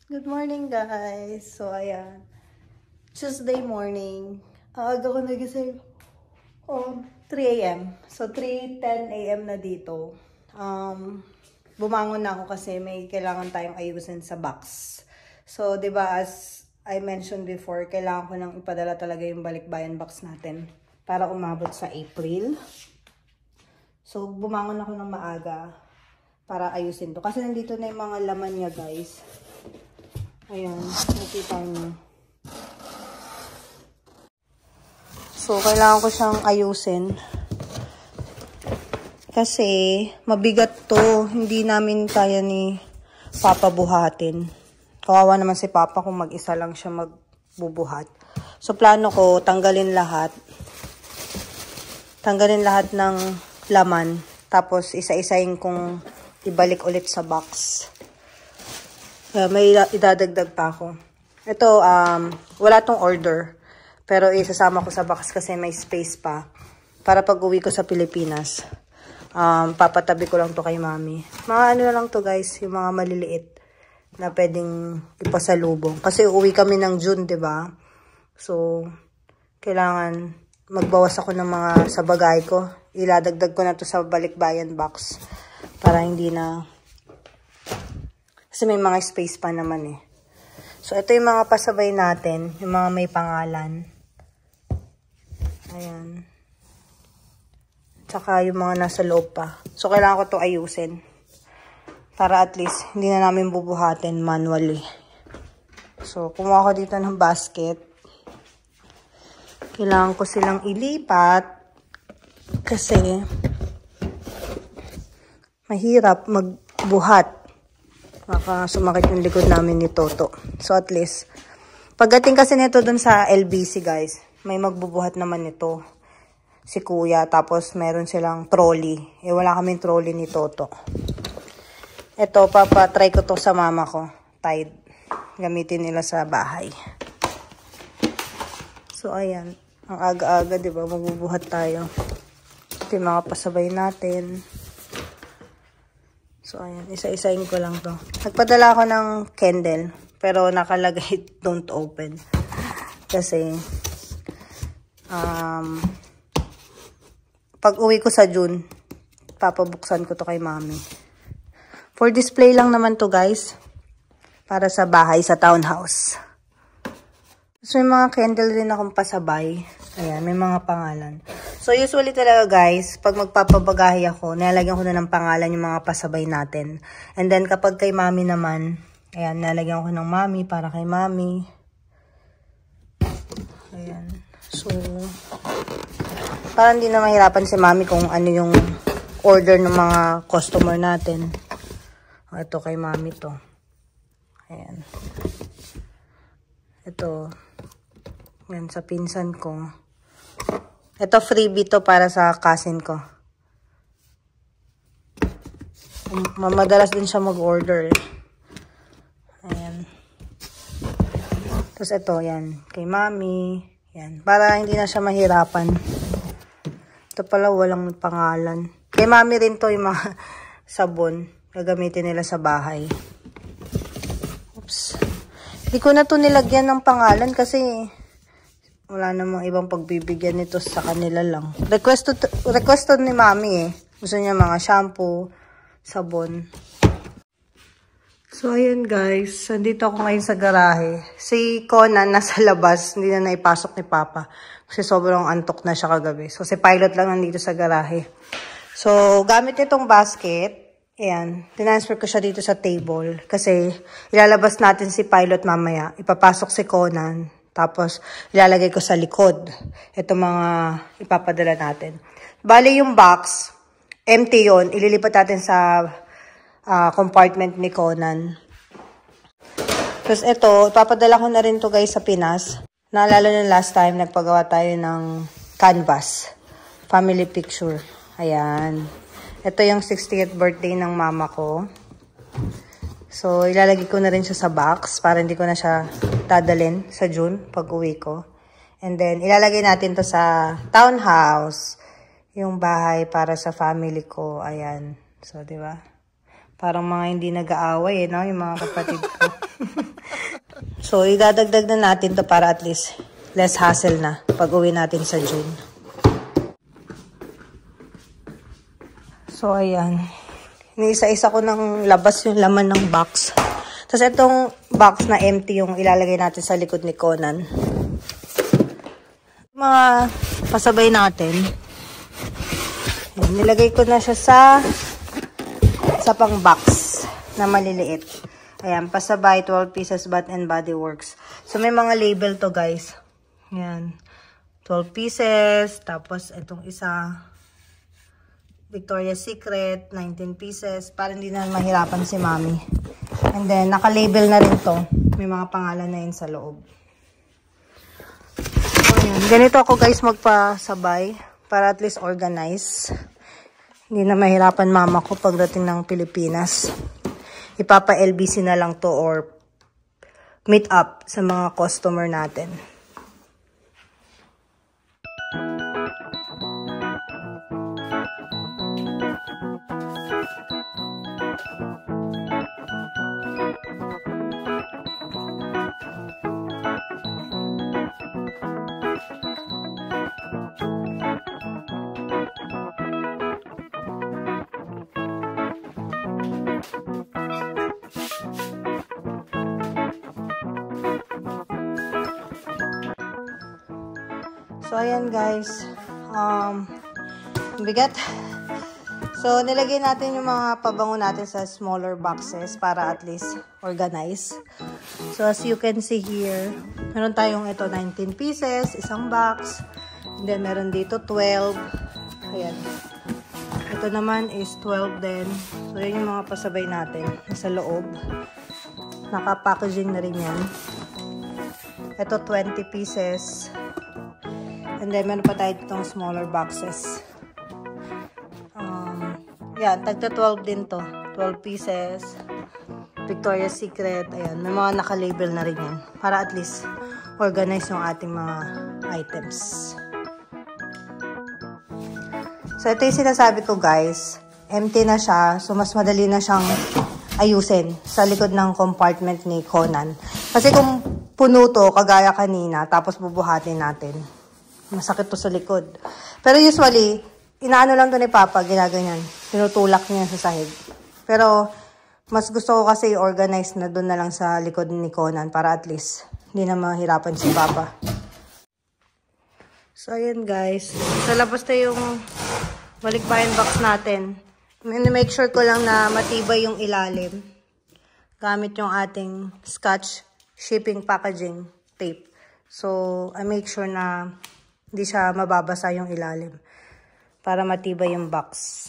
Good morning, guys. So, ayan. Tuesday morning. Aga ko nagising. 3 a.m. So, 3:10 a.m. na dito. Bumangon na ako kasi may kailangan tayong ayusin sa box. So, di ba, as I mentioned before, kailangan ko nang ipadala talaga yung balikbayan box natin para umabot sa April. So, bumangon ako ng maaga para ayusin to. Kasi nandito na yung mga laman niya, guys. Ayan, nakita niyo. So, kailangan ko siyang ayusin. Kasi, mabigat to. Hindi namin kaya ni Papa buhatin. Kawawa naman si Papa kung mag-isa lang siya magbubuhat. So, plano ko, tanggalin lahat. Tanggalin lahat ng laman. Tapos, isa-isahin kong ibalik ulit sa box. May idadagdag pa ako. Ito, wala tong order. Pero isasama ko sa box kasi may space pa. Para pag uwi ko sa Pilipinas, papatabi ko lang to kay mami. Mga ano na lang to, guys, yung mga maliliit na pwedeng ipasalubong. Kasi uwi kami ng June, diba? So, kailangan magbawas ako ng mga sa bagay ko. Iladagdag ko na to sa balikbayan box. Para hindi na... Kasi may mga space pa naman eh. So, ito yung mga pasabay natin. Yung mga may pangalan. Ayan. Tsaka yung mga nasa loob pa. So, kailangan ko to ayusin. Para at least, hindi na namin bubuhatin manually. So, kumuha ko dito ng basket. Kailangan ko silang ilipat. Kasi, mahirap magbuhat. Baka sumakit yung likod namin ni Toto. So, at least, pagdating kasi nito dun sa LBC, guys, may magbubuhat naman nito. Si Kuya, tapos meron silang trolley. Eh, wala kaming trolley ni Toto. Ito, papatry ko to sa mama ko. Tide. Gamitin nila sa bahay. So, ayan. Ang aga-aga, diba? Magbubuhat tayo. Ito yung mga pasabay natin. So, ayan. Isa-isain ko lang to. Nagpadala ako ng candle. Pero nakalagay, don't open. Kasi, pag uwi ko sa June, papabuksan ko to kay mami. For display lang naman to, guys. Para sa bahay, sa townhouse. So, may mga candle din akong pasabay. Ayan, may mga pangalan. So, usually talaga, guys, pag magpapabagahe ako, nilalagyan ko na ng pangalan yung mga pasabay natin. And then, kapag kay mami naman, ayan, nilalagyan ko ng mami para kay mami. Ayan. So, parang hindi na mahirapan si mami kung ano yung order ng mga customer natin. Ito kay mami to. Ayan. Ito. Ayan, sa pinsan ko. Ito freebie to para sa cousin ko. Madalas din siya mag-order eh. Ayan. Tapos ito, yan. Kay mami. Yan. Para hindi na siya mahirapan. Ito pala walang pangalan. Kay mami rin to yung mga sabon. Gagamitin nila sa bahay. Oops. Hindi ko na to nilagyan ng pangalan kasi... Wala namang ibang pagbibigyan nito sa kanila lang. Request ni mami eh. Gusto niya mga shampoo, sabon. So, ayun guys. Nandito ako ngayon sa garahe. Si Conan nasa labas. Hindi na naipasok ni Papa. Kasi sobrang antok na siya kagabi. So, si Pilot lang nandito sa garahe. So, gamit itong basket. Ayan. Tinransfer ko siya dito sa table. Kasi, ilalabas natin si Pilot mamaya. Ipapasok si Conan. Tapos, ilalagay ko sa likod. Ito mga ipapadala natin. Bali yung box, empty yon. Ililipat natin sa compartment ni Conan. Tapos ito, ipapadala ko na rin to guys sa Pinas. Naalala nyo last time, nagpagawa tayo ng canvas. Family picture. Ayan. Ito yung 60th birthday ng mama ko. So, ilalagay ko na rin siya sa box para hindi ko na siya dadalhin sa June pag uwi ko. And then, ilalagay natin to sa townhouse. Yung bahay para sa family ko. Ayan. So, di ba? Parang mga hindi nag-aaway, no? Yung mga kapatid ko. So, idadagdag na natin to para at least less hassle na pag uwi natin sa June. So, ayan. Iniisa-isa ko ng labas yung laman ng box. Tapos, itong box na empty yung ilalagay natin sa likod ni Conan. Mga pasabay natin. Ayan, nilagay ko na siya sa pang box na maliliit. Ayan, pasabay, 12 pieces Bath and Body Works. So, may mga label to, guys. Ayan, 12 pieces. Tapos, itong isa, Victoria's Secret, 19 pieces. Para hindi na mahirapan si Mami. And then, naka-label na rin to. May mga pangalan na yun sa loob. So, ayan. Ganito ako, guys, magpasabay. Para at least organize. Hindi na mahirapan mama ko pagdating ng Pilipinas. Ipapa-LBC na lang to or meet up sa mga customer natin. So, ayan guys. Bigat. So, nilagay natin yung mga pabango natin sa smaller boxes para at least organize. So, as you can see here, meron tayong ito 19 pieces, isang box. And then, meron dito 12. Ayan. Ito naman is 12 din. So, yun yung mga pasabay natin sa loob. Naka-packaging na rin yan. Ito 20 pieces. And then, meron pa tayo itong smaller boxes. Yan, tagta 12 din to. 12 pieces. Victoria's Secret. Ayan, may mga naka-label na rin yan. Para at least organize yung ating mga items. So, ito yung sinasabi ko guys. Empty na siya. So, mas madali na siyang ayusin sa likod ng compartment ni Conan. Kasi kung puno to, kagaya kanina, tapos bubuhatin natin. Masakit to sa likod. Pero usually, inaano lang to ni Papa, ginaganyan. Tinutulak niya sa sahig. Pero, mas gusto ko kasi i-organize na doon na lang sa likod ni Conan para at least hindi na mahirapan si Papa. So, ayan guys. Sa labas na yung balikbayan box natin. Make sure ko lang na matibay yung ilalim. Gamit yung ating Scotch shipping packaging tape. So, I make sure na hindi siya mababasa yung ilalim para matibay yung box.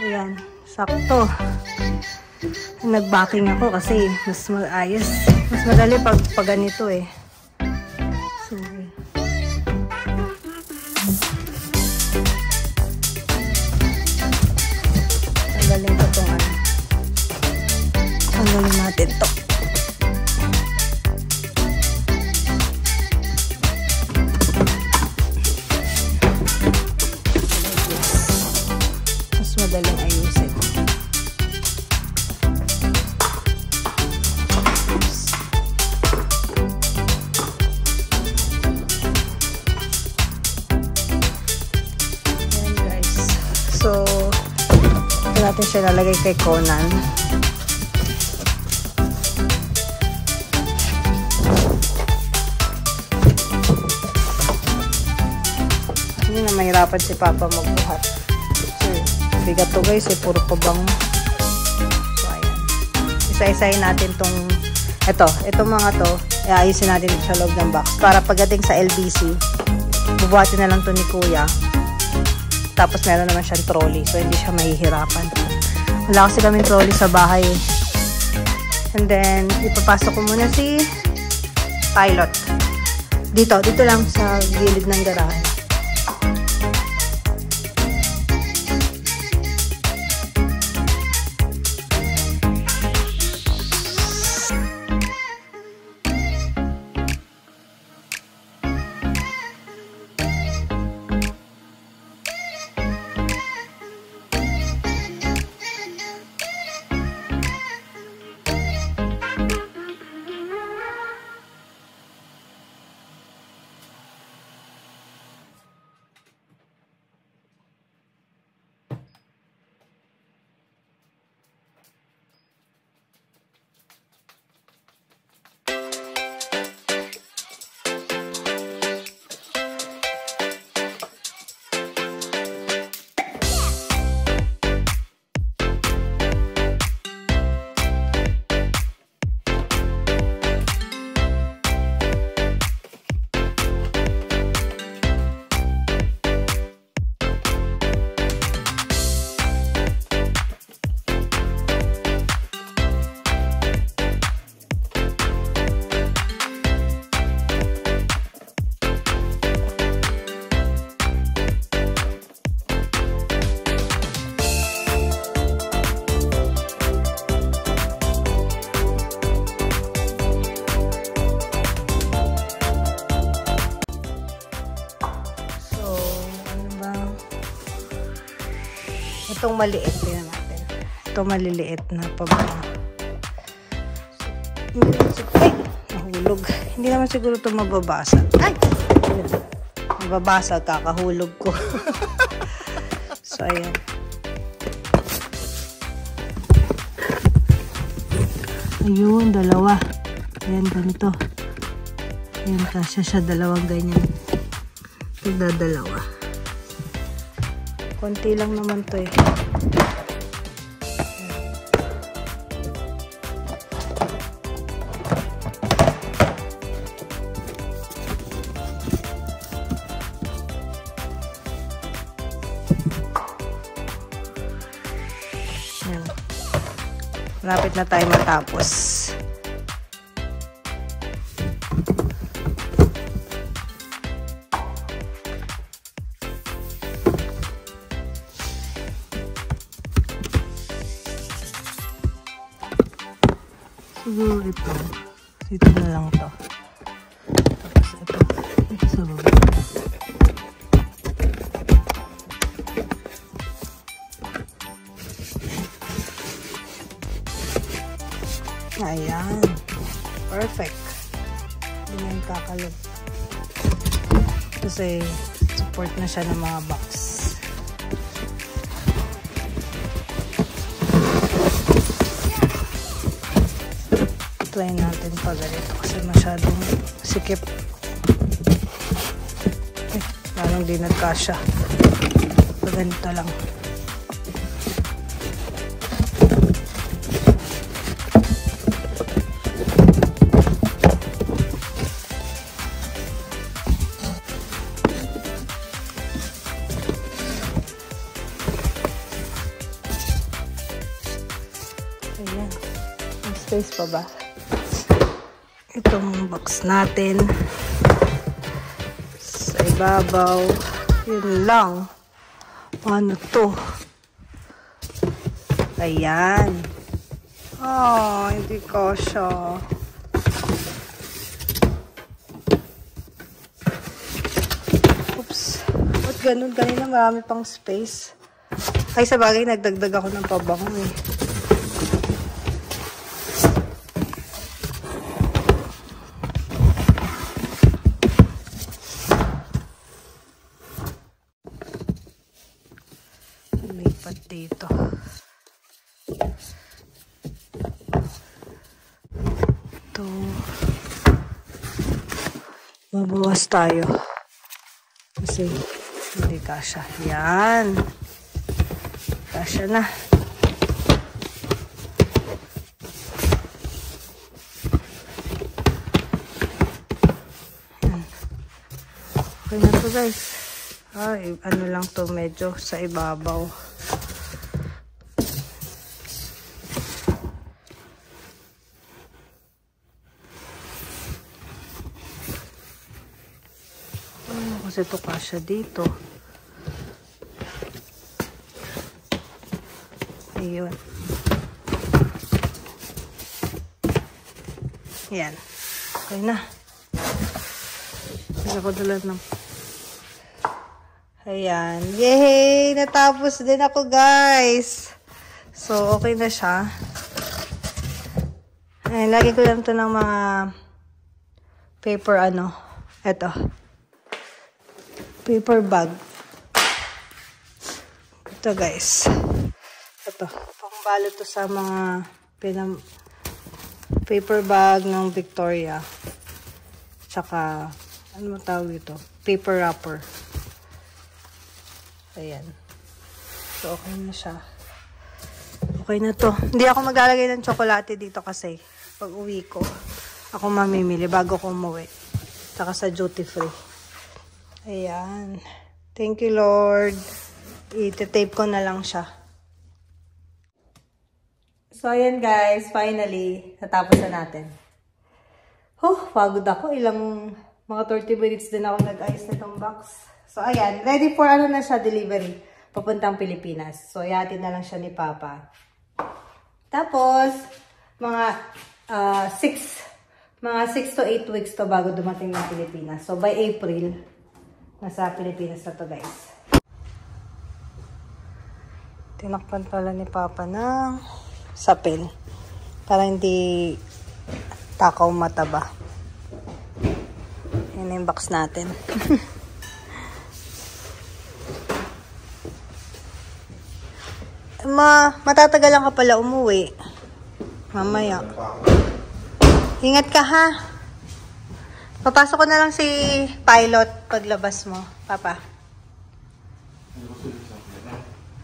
Ayan, sakto. Nag-backing ako kasi mas maayos. Mas madali pag ganito eh. So, tanggalin ko itong ano. Tanggalin natin ito. natin siya lalagay kay Conan. Hindi na mahirapan si Papa magbuhat. So, bigat to guys, puro pabango. So, ayan. Isa-isahin natin tong itong mga to, ayusin natin sa loob ng box. Para pagdating sa LBC, bubuhatin na lang to ni Kuya. Tapos meron naman siyang trolley. So, hindi siya mahihirapan. Wala kasi kaming trolley sa bahay. And then, ipapasok ko muna si Pilot. Dito lang sa gilid ng garahe. Itong maliit, tingnan natin. Itong maliliit na pabango. Ay! Nahulog. Hindi naman siguro ito mababasag. Ay! Mababasag, kakahulog ko. So, ayan. Ayun, dalawa. Ayan, ganito. Ayan, kasya siya dalawang ganyan. Nagdadalawa. Konti lang naman to eh. Ayan. Malapit na tayo matapos. Siguro ito. Dito na lang to. Tapos ito. Ito sa baba. Ayan. Perfect. Hindi na yung kakalog. Kasi support na siya ng mga box. Try natin pa ganito kasi masyadong sikip. Lalong di nagkasya. So, ganito lang. Ayan. May space pa ba? Itong box natin sa ibabaw, yun lang. Ano to? Ayan. Oh, hindi ko siya. Oops. Ba't ganun? Kanina marami pang space. Ay, sa bagay, nagdagdag ako ng pabango eh. Lipat dito. Ito. Babawas tayo. Kasi hindi kasya. Yan. Kasya na. Yan. Okay na to guys. Ay, ano lang to medyo sa ibabaw. Kasi ito kasya dito. Ayun. Yan. Okay na. Hindi ako dala ng... Ayan. Yay! Natapos din ako, guys. So, okay na siya. Ayan, lagi ko lang ito ng mga paper, ano. Ito. Paper bag. Ito guys. Ito. Pangbalot to sa mga paper bag ng Victoria. Tsaka, ano mo tawag ito? Paper wrapper. Ayan. So, okay na siya. Okay na to. Hindi ako maglalagay ng tsokolate dito kasi pag uwi ko, ako mamimili bago ko umuwi. Tsaka sa duty free. Ayan. Thank you, Lord. Iti-tape ko na lang siya. So, ayan guys. Finally, natapos na natin. Pagod ako. Mga 30 minutes din ako nag-ayos na itong box. So, ayan. Ready for ano na siya, delivery. Papuntang Pilipinas. So, ihatid na lang siya ni Papa. Tapos, mga 6 to 8 weeks to bago dumating ng Pilipinas. So, by April, nasa Pilipinas na to guys. Tinakpan pala ni Papa ng sapil para hindi takaw mataba. Yan yung box natin. Matatagalan ka pala umuwi. Mamaya. Ingat ka ha. Papasok ko na lang si Pilot paglabas mo, Papa.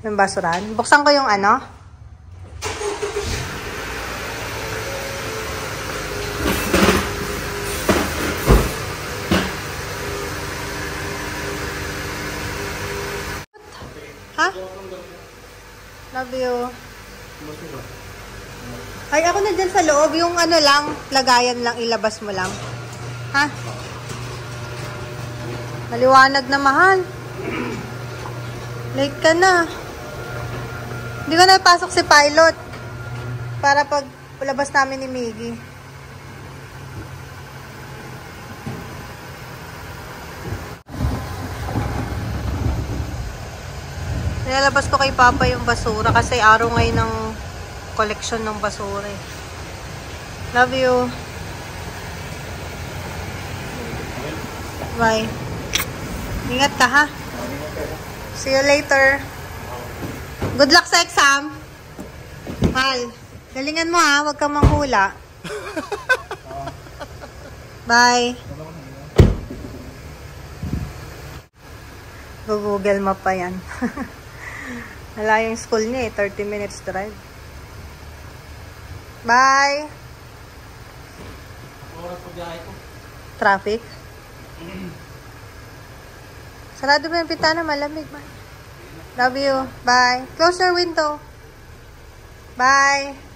Yung basuran. Buksan ko yung ano. Ha? Love you. Ay, ako na dyan sa loob. Yung ano lang, lagayan lang, ilabas mo lang. Ha? Maliwanag na, mahal. Late ka na. Hindi ko na ipasok si Pilot para pag labas namin ni Miggy. Nilalabas ko kay Papa yung basura kasi araw ngayon ng collection ng basura eh. Love you. Bye. Ingat ka ha. See you later. Good luck sa exam. Mahal. Galingan mo ha. Huwag kang manghula. Bye. Google map pa yan. Wala yung school niya eh. 30 minutes drive. Bye. Traffic. Sarado mo yung pitana. Malamig. Bye. Love you. Bye. Close your window. Bye.